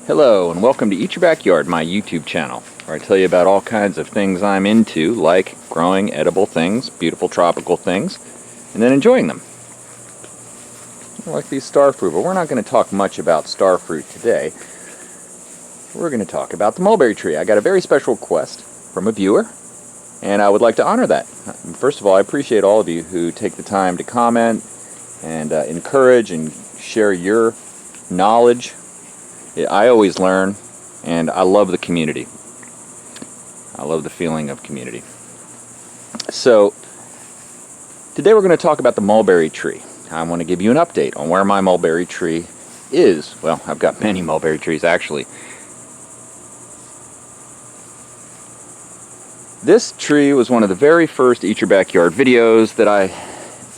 Hello and welcome to Eat Your Backyard, my YouTube channel, where I tell you about all kinds of things I'm into, like growing edible things, beautiful tropical things, and then enjoying them. Like these star fruit, but we're not going to talk much about star fruit today. We're going to talk about the mulberry tree. I got a very special request from a viewer, and I would like to honor that. First of all, I appreciate all of you who take the time to comment and encourage and share your knowledge. I always learn, and I love the community. I love the feeling of community. So, today we're going to talk about the mulberry tree. I want to give you an update on where my mulberry tree is. Well, I've got many mulberry trees actually. This tree was one of the very first Eat Your Backyard videos that I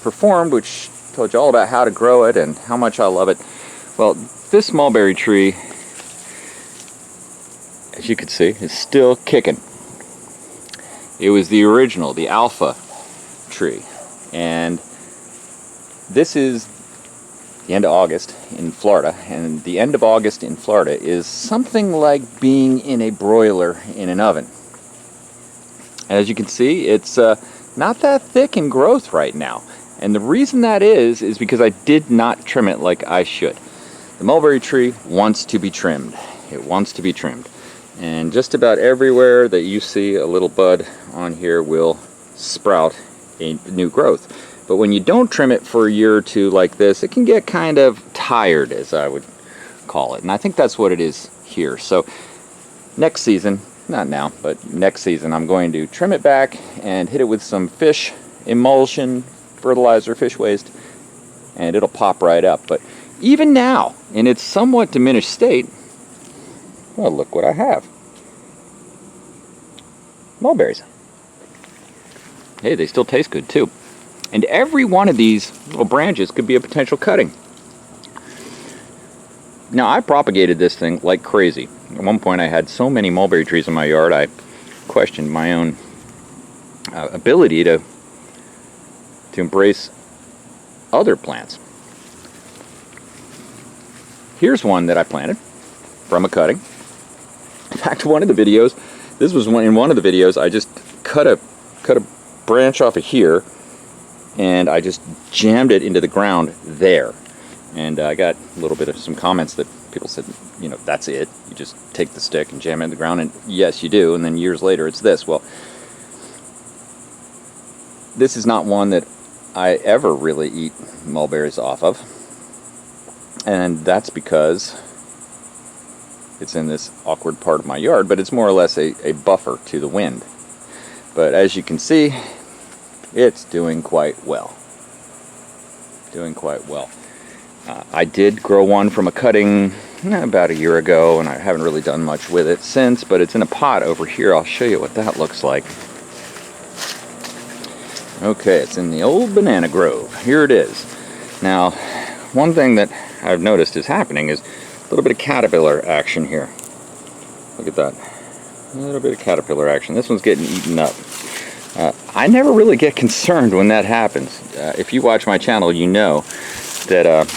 performed, which told you all about how to grow it and how much I love it. Well, this mulberry tree, as you can see, is still kicking. It was the original, the alpha tree, and this is the end of August in Florida, and the end of August in Florida is something like being in a broiler in an oven. As you can see, it's not that thick in growth right now, and the reason that is because I did not trim it like I should. The mulberry tree wants to be trimmed. It wants to be trimmed. And just about everywhere that you see a little bud on here will sprout a new growth. But when you don't trim it for a year or two like this, it can get kind of tired, as I would call it. And I think that's what it is here. So next season, not now, but next season, I'm going to trim it back and hit it with some fish emulsion, fertilizer, fish waste, and it'll pop right up. But even now, in its somewhat diminished state, well, look what I have. Mulberries. Hey, they still taste good too. And every one of these little branches could be a potential cutting. Now, I propagated this thing like crazy. At one point, I had so many mulberry trees in my yard, I questioned my own ability to embrace other plants. Here's one that I planted from a cutting. In fact, one of the videos, this was in one of the videos, I just cut a branch off of here, and I just jammed it into the ground there. And I got a little bit of some comments that people said, you know, that's it. You just take the stick and jam it in the ground, and yes, you do. And then years later, it's this. Well, this is not one that I ever really eat mulberries off of. And that's because it's in this awkward part of my yard, but it's more or less a buffer to the wind. But as you can see, it's doing quite well. Doing quite well. I did grow one from a cutting about a year ago, and I haven't really done much with it since, but it's in a pot over here. I'll show you what that looks like. Okay, it's in the old banana grove. Here it is. Now, one thing that I've noticed is happening is a little bit of caterpillar action here. Look at that. A little bit of caterpillar action. This one's getting eaten up. I never really get concerned when that happens. If you watch my channel, you know that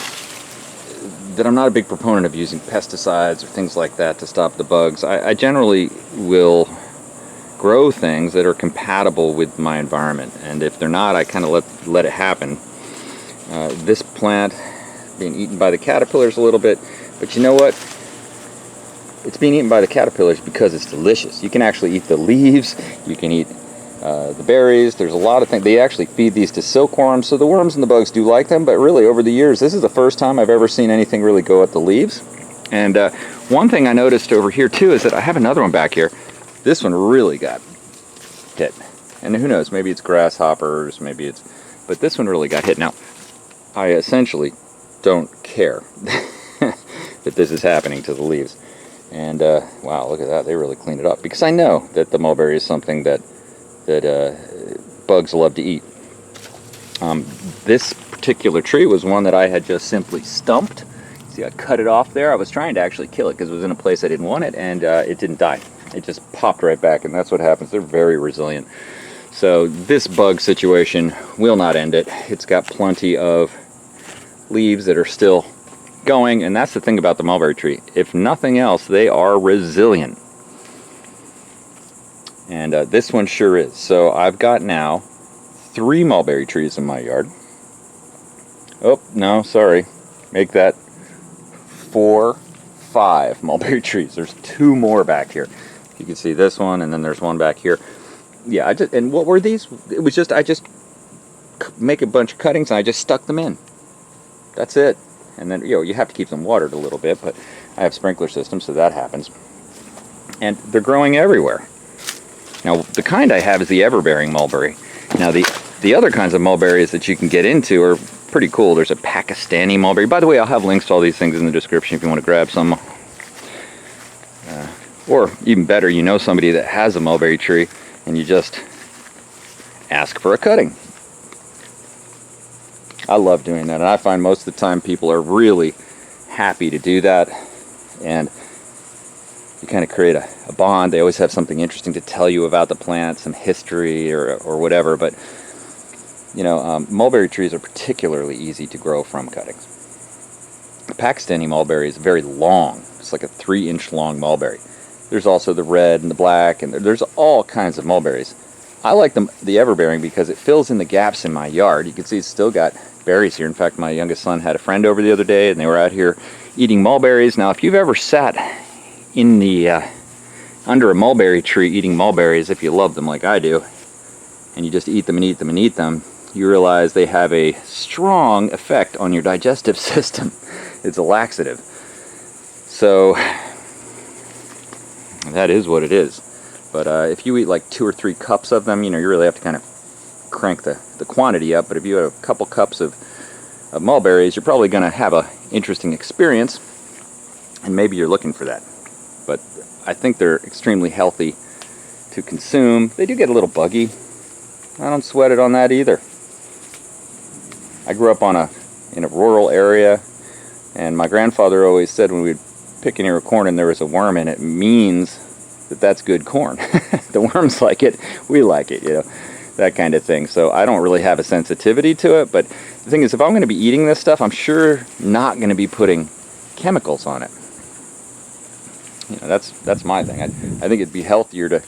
I'm not a big proponent of using pesticides or things like that to stop the bugs. I generally will grow things that are compatible with my environment, and if they're not, I kind of let it happen. This plant being eaten by the caterpillars a little bit, but you know what? It's being eaten by the caterpillars because it's delicious. You can actually eat the leaves, you can eat the berries. There's a lot of things. They actually feed these to silkworms, so the worms and the bugs do like them, but really over the years, this is the first time I've ever seen anything really go at the leaves. And one thing I noticed over here too is that I have another one back here. This one really got hit. And who knows, maybe it's grasshoppers, maybe it's, but this one really got hit. Now, I essentially don't care that this is happening to the leaves. And wow, look at that, they really cleaned it up, because I know that the mulberry is something that bugs love to eat. This particular tree was one that I had just simply stumped. See, I cut it off there. I was trying to actually kill it because it was in a place I didn't want it, and it didn't die. It just popped right back, and that's what happens. They're very resilient. So this bug situation will not end it. It's got plenty of leaves that are still going, and that's the thing about the mulberry tree. If nothing else, they are resilient. And this one sure is. So I've got now 3 mulberry trees in my yard. Oh, no, sorry. Make that 4, 5 mulberry trees. There's 2 more back here. You can see this one, and then there's one back here. Yeah, and what were these? It was just, I just make a bunch of cuttings and I just stuck them in. That's it. And then, you have to keep them watered a little bit, but I have sprinkler systems, so that happens. And they're growing everywhere. Now, the kind I have is the ever-bearing mulberry. Now, the other kinds of mulberries that you can get into are pretty cool. There's a Pakistani mulberry. By the way, I'll have links to all these things in the description if you want to grab some. Or, even better, you know somebody that has a mulberry tree, and you just ask for a cutting. I love doing that, and I find most of the time people are really happy to do that, and you kind of create a bond. They always have something interesting to tell you about the plant, some history or whatever, but mulberry trees are particularly easy to grow from cuttings. The Pakistani mulberry is very long. It's like a 3-inch long mulberry. There's also the red and the black, and there's all kinds of mulberries. I like the everbearing because it fills in the gaps in my yard. You can see it's still got berries here. In fact, my youngest son had a friend over the other day, and they were out here eating mulberries. Now, if you've ever sat in the under a mulberry tree eating mulberries, if you love them like I do, and you just eat them and eat them and eat them, you realize they have a strong effect on your digestive system. It's a laxative. So that is what it is. But if you eat like 2 or 3 cups of them, you really have to kind of crank the quantity up. But if you have a couple cups of mulberries, you're probably going to have an interesting experience, and maybe you're looking for that. But I think they're extremely healthy to consume. They do get a little buggy. I don't sweat it on that either. I grew up in a rural area, and my grandfather always said when we'd pick an ear of corn and there was a worm in it, means that's good corn. The worms like it, we like it, that kind of thing. So I don't really have a sensitivity to it, but the thing is, if I'm going to be eating this stuff, I'm sure not going to be putting chemicals on it. That's my thing. I think it'd be healthier to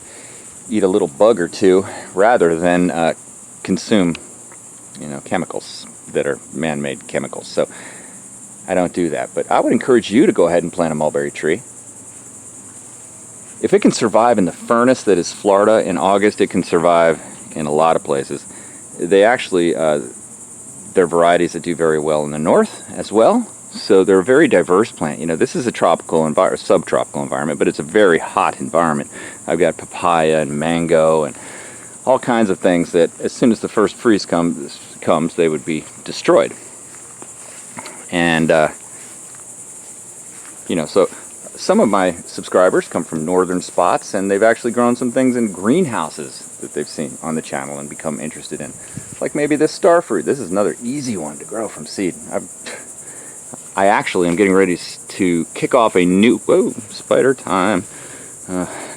eat a little bug or two rather than consume chemicals that are man-made chemicals. So I don't do that, but I would encourage you to go ahead and plant a mulberry tree. If it can survive in the furnace that is Florida in August, it can survive in a lot of places. They actually, they're varieties that do very well in the north as well. So they're a very diverse plant. This is a tropical subtropical environment, but it's a very hot environment. I've got papaya and mango and all kinds of things that as soon as the first freeze comes, they would be destroyed. And, so some of my subscribers come from northern spots, and they've actually grown some things in greenhouses that they've seen on the channel and become interested in. Like maybe this starfruit. This is another easy one to grow from seed. I actually am getting ready to kick off a new, spider time.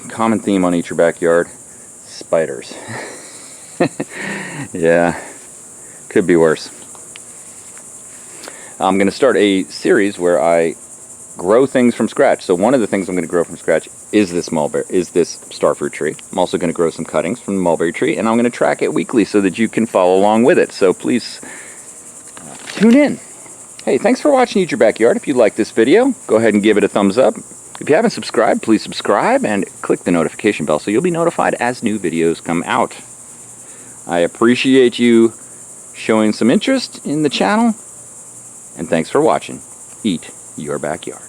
Common theme on Eat Your Backyard, spiders. Yeah, could be worse. I'm going to start a series where I grow things from scratch. So one of the things I'm going to grow from scratch is this starfruit tree. I'm also going to grow some cuttings from the mulberry tree, and I'm going to track it weekly so that you can follow along with it. So please tune in. Hey, thanks for watching Eat Your Backyard. If you like this video, go ahead and give it a thumbs up. If you haven't subscribed, please subscribe and click the notification bell so you'll be notified as new videos come out. I appreciate you showing some interest in the channel, and thanks for watching Eat Your Backyard.